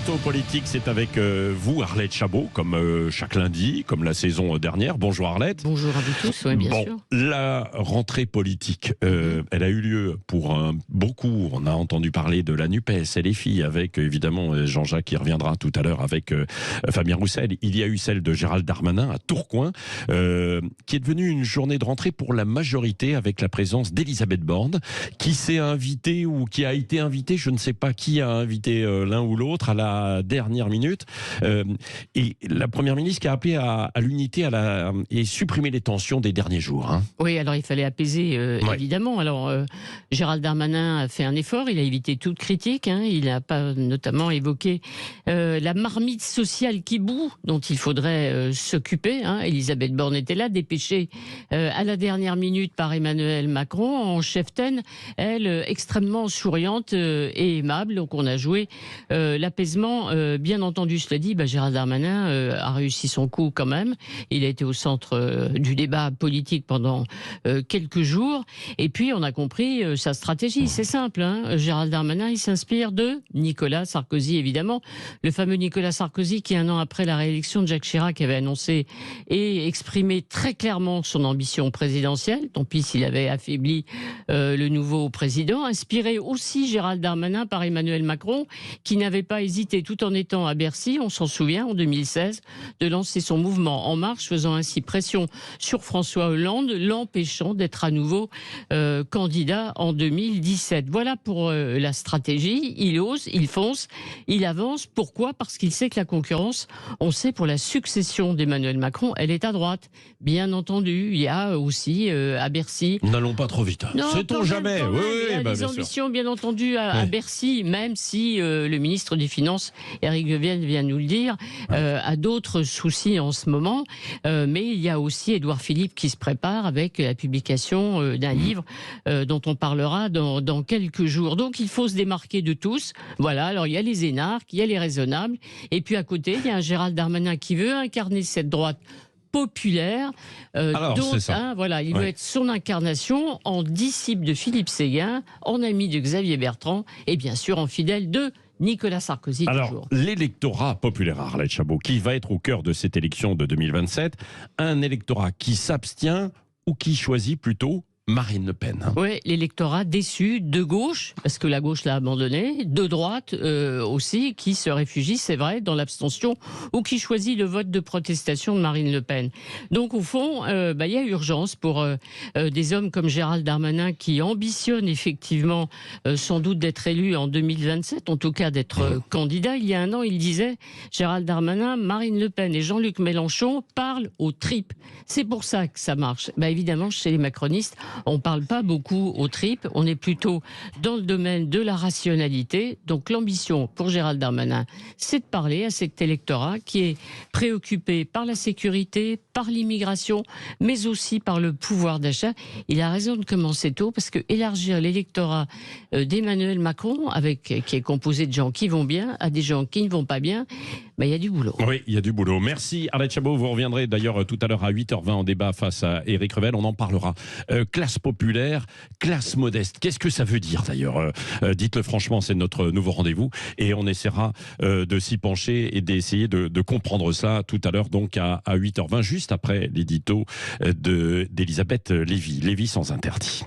L'édito politique, c'est avec vous, Arlette Chabot, comme chaque lundi, comme la saison dernière. Bonjour Arlette. Bonjour à vous tous, oui, bien sûr. La rentrée politique, elle a eu lieu pour beaucoup. On a entendu parler de la NUPES et les filles, avec évidemment Jean-Jacques qui reviendra tout à l'heure avec Fabien Roussel. Il y a eu celle de Gérald Darmanin à Tourcoing, qui est devenue une journée de rentrée pour la majorité, avec la présence d'Elisabeth Borne, qui s'est invitée ou qui a été invitée, je ne sais pas qui a invité l'un ou l'autre à la dernière minute, et la première ministre qui a appelé à l'unité et supprimer les tensions des derniers jours. Hein. Oui, alors il fallait apaiser, évidemment. Alors Gérald Darmanin a fait un effort, il a évité toute critique, hein. Il n'a pas notamment évoqué la marmite sociale qui bout, dont il faudrait s'occuper. Hein. Elisabeth Borne était là, dépêchée à la dernière minute par Emmanuel Macron, en cheftaine, elle extrêmement souriante et aimable. Donc on a joué l'apaisement, bien entendu, cela dit, Gérald Darmanin a réussi son coup quand même. Il a été au centre du débat politique pendant quelques jours. Et puis, on a compris sa stratégie. C'est simple, hein. Gérald Darmanin, il s'inspire de Nicolas Sarkozy, évidemment. Le fameux Nicolas Sarkozy qui, un an après la réélection de Jacques Chirac, avait annoncé et exprimé très clairement son ambition présidentielle. Tant pis s'il avait affaibli le nouveau président. Inspiré aussi, Gérald Darmanin, par Emmanuel Macron, qui n'avait pas hésité, tout en étant à Bercy, on s'en souvient, en 2016, de lancer son mouvement En Marche, faisant ainsi pression sur François Hollande, l'empêchant d'être à nouveau candidat en 2017. Voilà pour la stratégie. Il ose, il fonce, il avance. Pourquoi ? Parce qu'il sait que la concurrence, on sait, pour la succession d'Emmanuel Macron, elle est à droite. Bien entendu, il y a aussi à Bercy... N'allons pas trop vite. Sait-on jamais. Oui, il y a des bien ambitions, sûr. bien entendu, à Bercy, même si le ministre des Finances, Éric Vieille, vient nous le dire, a d'autres soucis en ce moment. Mais il y a aussi Édouard Philippe qui se prépare avec la publication d'un livre dont on parlera dans quelques jours. Donc il faut se démarquer de tous. Voilà, alors il y a les énarques, il y a les raisonnables. Et puis à côté, il y a un Gérald Darmanin qui veut incarner cette droite populaire, voilà, il veut être son incarnation en disciple de Philippe Séguin, en ami de Xavier Bertrand et bien sûr en fidèle de Nicolas Sarkozy. Alors, toujours. L'électorat populaire, Arlette Chabot, qui va être au cœur de cette élection de 2027, un électorat qui s'abstient ou qui choisit plutôt Marine Le Pen. Oui, l'électorat déçu de gauche, parce que la gauche l'a abandonné, de droite aussi, qui se réfugie, c'est vrai, dans l'abstention, ou qui choisit le vote de protestation de Marine Le Pen. Donc au fond, il y a urgence pour des hommes comme Gérald Darmanin, qui ambitionnent effectivement sans doute d'être élu en 2027, en tout cas d'être candidat. Il y a un an, il disait, Gérald Darmanin, Marine Le Pen et Jean-Luc Mélenchon parlent aux tripes. C'est pour ça que ça marche. Évidemment, chez les macronistes, on ne parle pas beaucoup aux tripes, on est plutôt dans le domaine de la rationalité. Donc l'ambition pour Gérald Darmanin, c'est de parler à cet électorat qui est préoccupé par la sécurité, par l'immigration, mais aussi par le pouvoir d'achat. Il a raison de commencer tôt, parce que élargir l'électorat d'Emmanuel Macron, qui est composé de gens qui vont bien, à des gens qui ne vont pas bien, il y a du boulot. Oui, il y a du boulot. Merci Arlette Chabot. Vous reviendrez d'ailleurs tout à l'heure à 8h20 en débat face à Éric Revel. On en parlera. Classe populaire, classe modeste. Qu'est-ce que ça veut dire d'ailleurs ? Dites-le franchement, c'est notre nouveau rendez-vous. Et on essaiera de s'y pencher et d'essayer de comprendre ça tout à l'heure, donc à 8h20, juste après l'édito d'Elisabeth Lévy. Lévy sans interdit.